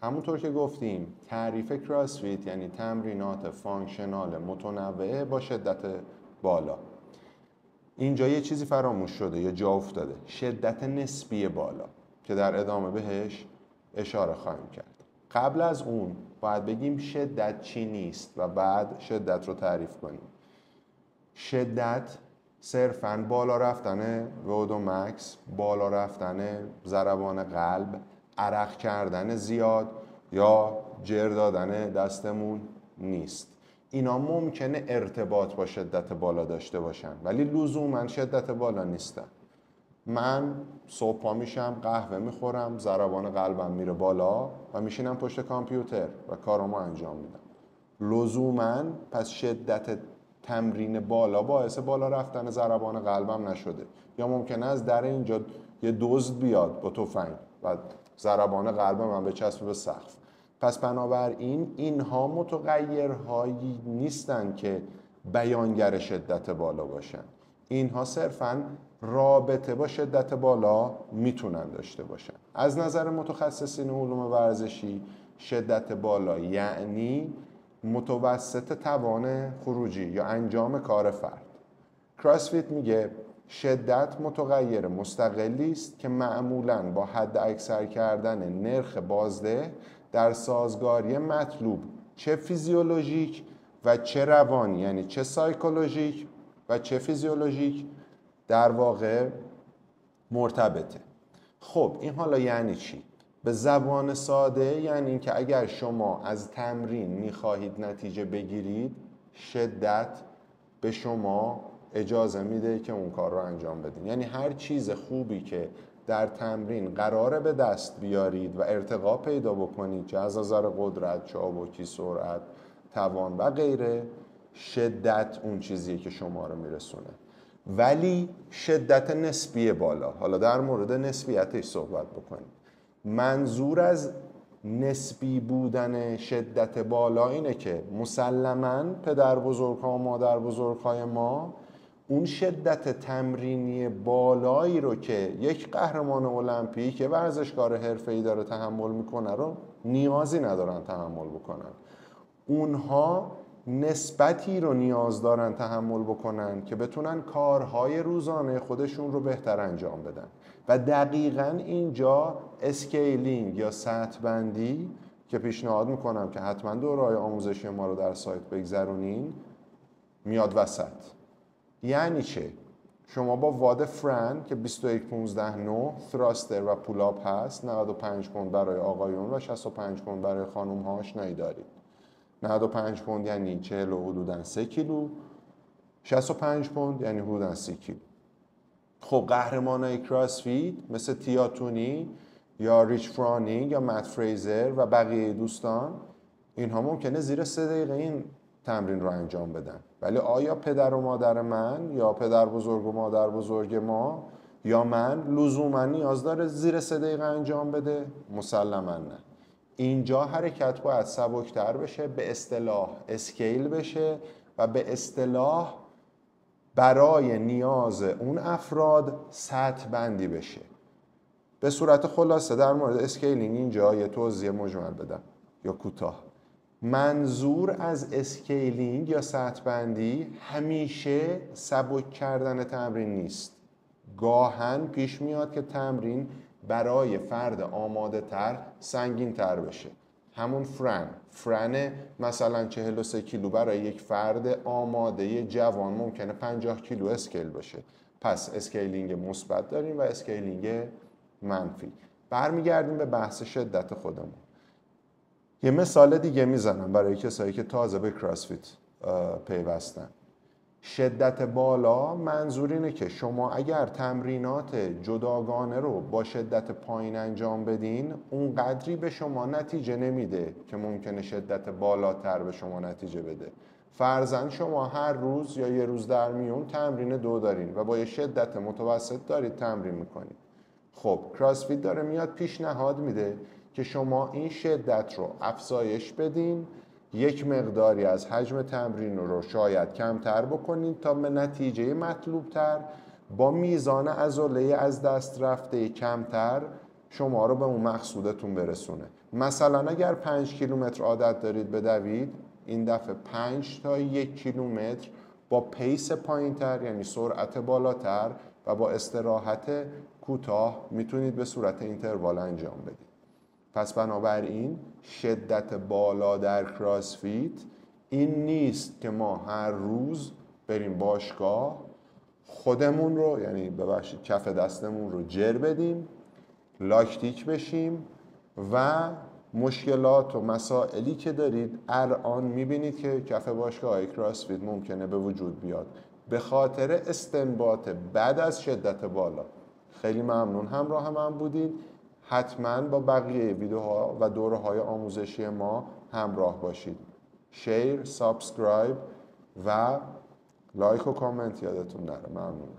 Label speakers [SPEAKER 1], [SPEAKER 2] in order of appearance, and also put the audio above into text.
[SPEAKER 1] همونطور که گفتیم تعریف کراسفیت یعنی تمرینات فانکشنال متنوع با شدت بالا. اینجا یه چیزی فراموش شده یا جا افتاده، شدت نسبی بالا که در ادامه بهش اشاره خواهیم کرد. قبل از اون باید بگیم شدت چی نیست و بعد شدت رو تعریف کنیم. شدت صرفاً بالا رفتن وودو مکس، بالا رفتن ضربان قلب، عرق کردن زیاد یا جر دادن دستمون نیست. اینا ممکنه ارتباط با شدت بالا داشته باشن ولی لزوماً شدت بالا نیستن. من صبح پا میشم، قهوه میخورم، ضربان قلبم میره بالا و میشینم پشت کامپیوتر و کارامو انجام میدم. لزوماً پس شدت تمرین بالا باعث بالا رفتن ضربان قلبم نشده. یا ممکنه از در اینجا یه دزد بیاد با تفنگ و ضربان قلب من بچسبه به سقف. پس بنابراین اینها متغیرهایی نیستن که بیانگر شدت بالا باشن. اینها صرفاً رابطه با شدت بالا میتونن داشته باشن. از نظر متخصصین علوم ورزشی شدت بالا یعنی متوسط توان خروجی یا انجام کار فرد. کراسفیت میگه شدت متغیر مستقلی است که معمولاً با حد اکثر کردن نرخ بازده در سازگاری مطلوب چه فیزیولوژیک و چه روانی، یعنی چه سایکولوژیک و چه فیزیولوژیک در واقع مرتبطه. خب این حالا یعنی چی؟ به زبان ساده یعنی این که اگر شما از تمرین میخواهید نتیجه بگیرید، شدت به شما اجازه میده که اون کار رو انجام بدین. یعنی هر چیز خوبی که در تمرین قراره به دست بیارید و ارتقا پیدا بکنید، چه از نظر قدرت، چابکی، سرعت، توان و غیره، شدت اون چیزیه که شما رو میرسونه. ولی شدت نسبی بالا، حالا در مورد نسبیتش صحبت بکنیم. منظور از نسبی بودن شدت بالا اینه که مسلماً پدر بزرگ‌ها و مادر بزرگ‌های ما اون شدت تمرینی بالایی رو که یک قهرمان المپیک که ورزشکار حرفه‌ای داره تحمل میکنه رو نیازی ندارن تحمل بکنن. اونها نسبتی رو نیاز دارن تحمل بکنن که بتونن کارهای روزانه خودشون رو بهتر انجام بدن. و دقیقاً اینجا اسکیلینگ یا سطح بندی که پیشنهاد میکنم که حتما دوره‌های آموزشی ما رو در سایت بگذرونین میاد وسط. یعنی چه؟ شما با واد فرن که 21-15-9 thruster و پولاپ هست، 95 پوند برای آقایون و 65 پوند برای خانوم ها آشنایی دارید. 95 پوند یعنی 40 و حدوداً 3 کیلو، 65 پوند یعنی حدوداً 30 کیلو. خب قهرمانای کراسفیت مثل تیا تونی یا ریچ فرانینگ یا مت فریزر و بقیه دوستان، اینها ممکنه زیر 3 دقیقه این تمرین رو انجام بدن. ولی آیا پدر و مادر من یا پدر بزرگ و مادر بزرگ ما یا من لزوما نیاز داره زیر 3 دقیقه انجام بده؟ مسلما نه. اینجا حرکت باید سبکتر بشه، به اصطلاح اسکیل بشه و به اصطلاح برای نیاز اون افراد سطح بندی بشه. به صورت خلاصه در مورد اسکیلینگ اینجا یه توضیح مجمل بدم یا کوتاه. منظور از اسکیلینگ یا سطح بندی همیشه سبک کردن تمرین نیست. گاهن پیش میاد که تمرین برای فرد آماده تر سنگین تر بشه. همون فرن مثلا 43 کیلو برای یک فرد آماده جوان ممکنه 50 کیلو اسکیل بشه. پس اسکیلینگ مثبت داریم و اسکیلینگ منفی. برمیگردیم به بحث شدت خودمون. یه مثال دیگه میزنم برای کسایی که تازه به کراسفیت پیوستن. شدت بالا منظور اینه که شما اگر تمرینات جداگانه رو با شدت پایین انجام بدین، اون قدری به شما نتیجه نمیده که ممکنه شدت بالاتر به شما نتیجه بده. فرضاً شما هر روز یا یه روز در میون تمرین 2 دارین و با یه شدت متوسط دارید تمرین میکنید. خب کراسفیت داره میاد پیشنهاد میده که شما این شدت رو افزایش بدین، یک مقداری از حجم تمرین رو شاید کمتر بکنین تا به نتیجه مطلوب تر با میزان عضله از دست رفته کمتر شما رو به اون مقصودتون برسونه. مثلا اگر 5 کیلومتر عادت دارید بدوید، این دفعه 5 تا 1 کیلومتر با پیس پایین‌تر، یعنی سرعت بالاتر و با استراحت کوتاه میتونید به صورت اینتروال انجام بدید. پس بنابراین شدت بالا در کراسفیت این نیست که ما هر روز بریم باشگاه خودمون رو، یعنی ببخشید کف دستمون رو جر بدیم، لاکتیک بشیم و مشکلات و مسائلی که دارید الان میبینید که کف باشگاه کراسفیت ممکنه به وجود بیاد به خاطر استنباط بعد از شدت بالا. خیلی ممنون همراه من بودید. حتما با بقیه ویدیوها و دوره‌های آموزشی ما همراه باشید. شیر، سابسکرایب و لایک و کامنت یادتون نره. ممنون.